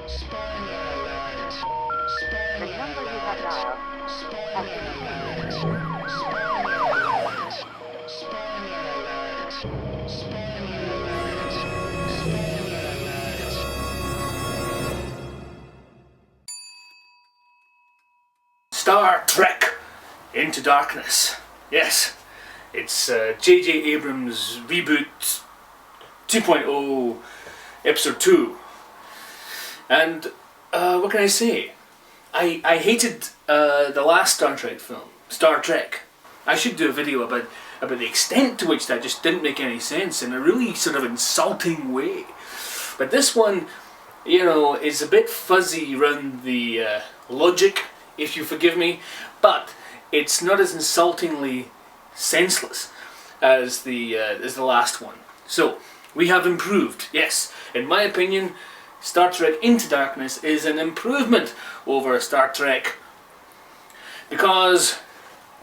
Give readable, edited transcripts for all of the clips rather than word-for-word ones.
The number you have dialed has been Star Trek Into Darkness. Yes, it's J.J. Abrams' reboot 2.0 episode 2. And what can I say? I hated the last Star Trek film, Star Trek. I should do a video about the extent to which that just didn't make any sense in a really sort of insulting way. But this one, you know, is a bit fuzzy around the logic, if you forgive me, but it's not as insultingly senseless as the last one. So we have improved. Yes, in my opinion, Star Trek Into Darkness is an improvement over Star Trek because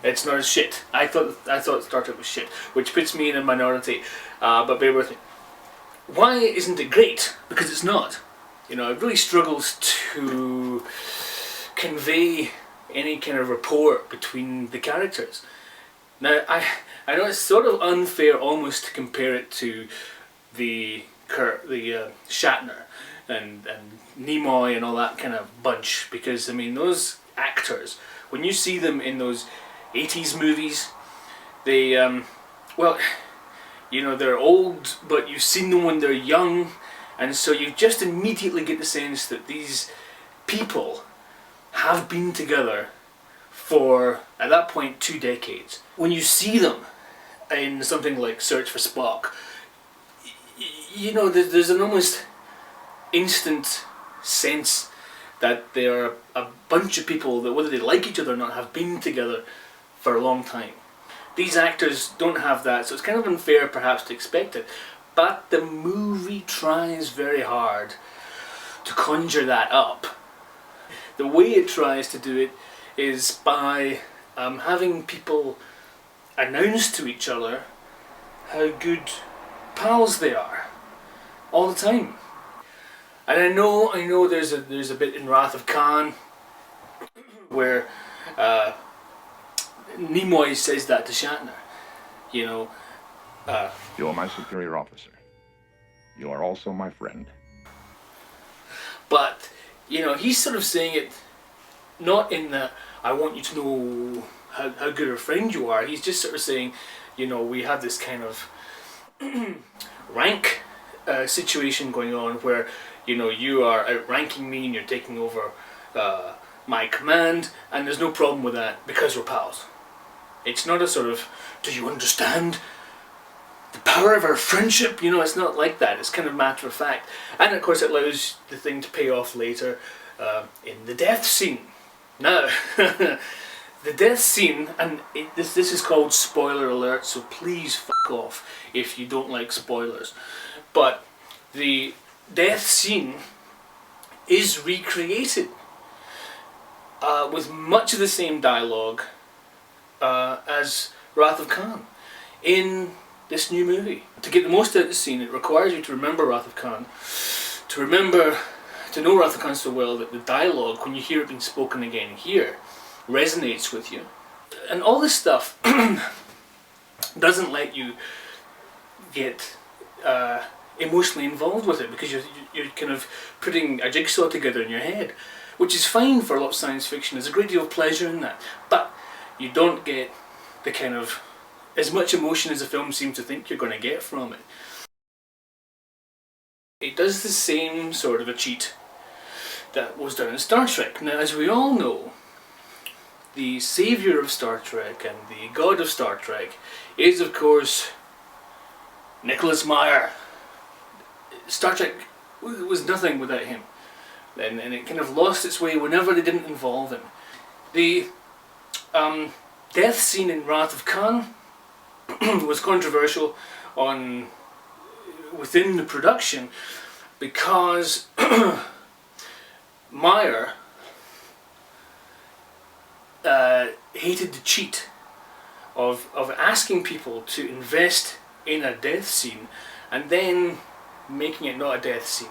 it's not as shit. I thought Star Trek was shit, which puts me in a minority. But bear with me. Why isn't it great? Because it's not. You know, it really struggles to convey any kind of rapport between the characters. Now, I know it's sort of unfair almost to compare it to the Shatner and Nimoy and all that kind of bunch, because I mean those actors, when you see them in those 80s movies, they well, you know, they're old, but you've seen them when they're young, and so you just immediately get the sense that these people have been together for, at that point, 2 decades. When you see them in something like Search for Spock, you know, there's an almost instant sense that they're a bunch of people that, whether they like each other or not, have been together for a long time. These actors don't have that, so it's kind of unfair perhaps to expect it, but the movie tries very hard to conjure that up. The way it tries to do it is by having people announce to each other how good pals they are all the time. And I know there's a bit in Wrath of Khan where Nimoy says that to Shatner. You know, you are my superior officer. You are also my friend. But you know, he's sort of saying it not in the I want you to know how good a friend you are. He's just sort of saying, you know, we have this kind of rank situation going on where, you know, you are outranking me and you're taking over my command, and there's no problem with that because we're pals. It's not a sort of, do you understand the power of our friendship? You know, it's not like that. It's kind of matter of fact. And of course it allows the thing to pay off later in the death scene. Now, the death scene, and this is called spoiler alert, so please fuck off if you don't like spoilers. But the death scene is recreated with much of the same dialogue as Wrath of Khan in this new movie. To get the most out of the scene, it requires you to remember Wrath of Khan, to know Wrath of Khan so well that the dialogue, when you hear it being spoken again here, resonates with you. And all this stuff doesn't let you get emotionally involved with it, because you're kind of putting a jigsaw together in your head, which is fine for a lot of science fiction. There's a great deal of pleasure in that, but you don't get the kind of as much emotion as the film seems to think you're going to get from it. It does the same sort of a cheat that was done in Star Trek. Now, as we all know, the saviour of Star Trek and the god of Star Trek is, of course, Nicholas Meyer. Star Trek was nothing without him, and it kind of lost its way whenever they didn't involve him. The death scene in Wrath of Khan was controversial within the production because Meyer hated the cheat of asking people to invest in a death scene and then making it not a death scene.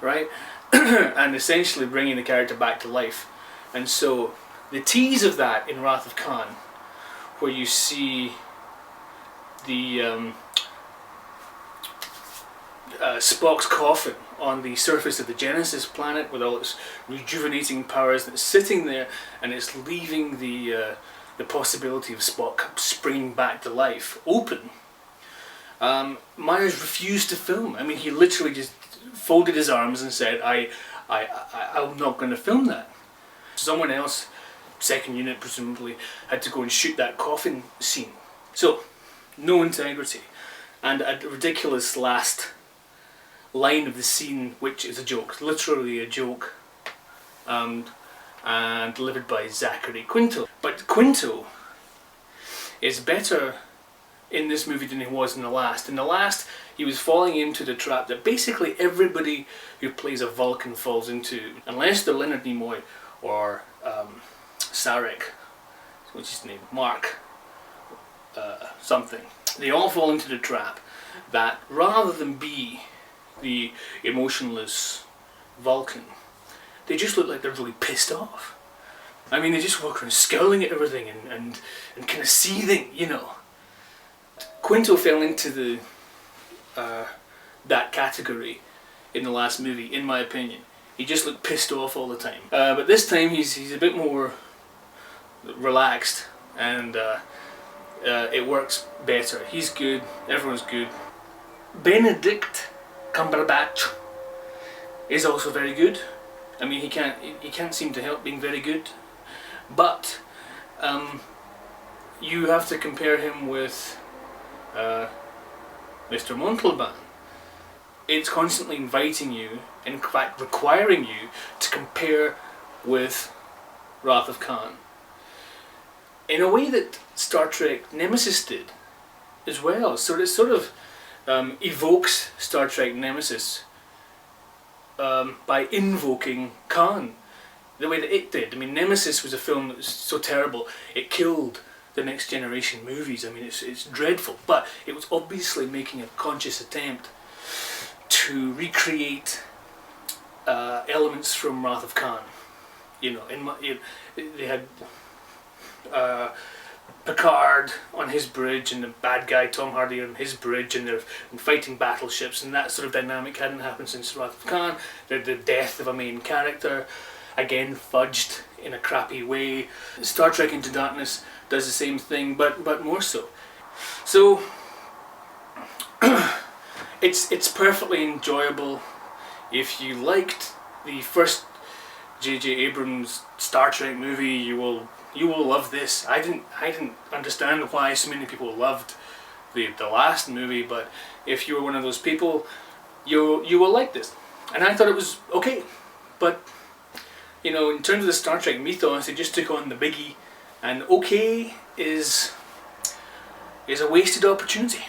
right? And essentially bringing the character back to life. And so the tease of that in Wrath of Khan, where you see the Spock's coffin on the surface of the Genesis planet with all its rejuvenating powers, that's sitting there, and it's leaving the possibility of Spock springing back to life open. Myers refused to film. I mean, he literally just folded his arms and said, I'm not going to film that. Someone else, second unit presumably, had to go and shoot that coffin scene. So, no integrity. And a ridiculous last line of the scene, which is a joke, literally a joke, and delivered by Zachary Quinto. But Quinto is better in this movie than he was in the last. In the last, he was falling into the trap that basically everybody who plays a Vulcan falls into, unless they're Leonard Nimoy or Sarek, what's his name, Mark something. They all fall into the trap that rather than be the emotionless Vulcan, they just look like they're really pissed off. I mean, they just walk around scowling at everything and kind of seething, you know. Quinto fell into the that category in the last movie, in my opinion. He just looked pissed off all the time. But this time he's a bit more relaxed, and it works better. He's good, everyone's good. Benedict Cumberbatch is also very good. I mean, he can't seem to help being very good, but you have to compare him with Mr. Montalban. It's constantly inviting you, in fact requiring you, to compare with Wrath of Khan, in a way that Star Trek Nemesis did as well. So it sort of evokes Star Trek Nemesis by invoking Khan, the way that it did. I mean, Nemesis was a film that was so terrible, it killed the Next Generation movies. I mean, it's dreadful, but it was obviously making a conscious attempt to recreate elements from Wrath of Khan. You know, they had Picard on his bridge and the bad guy Tom Hardy on his bridge, and they're fighting battleships, and that sort of dynamic hadn't happened since Wrath of Khan. The death of a main character, again fudged in a crappy way. Star Trek Into Darkness does the same thing, but more so. So it's perfectly enjoyable. If you liked the first J.J. Abrams Star Trek movie, you will love this. I didn't understand why so many people loved the last movie, but if you were one of those people, you will like this. And I thought it was okay, but you know, in terms of the Star Trek mythos, they just took on the biggie, and okay is a wasted opportunity.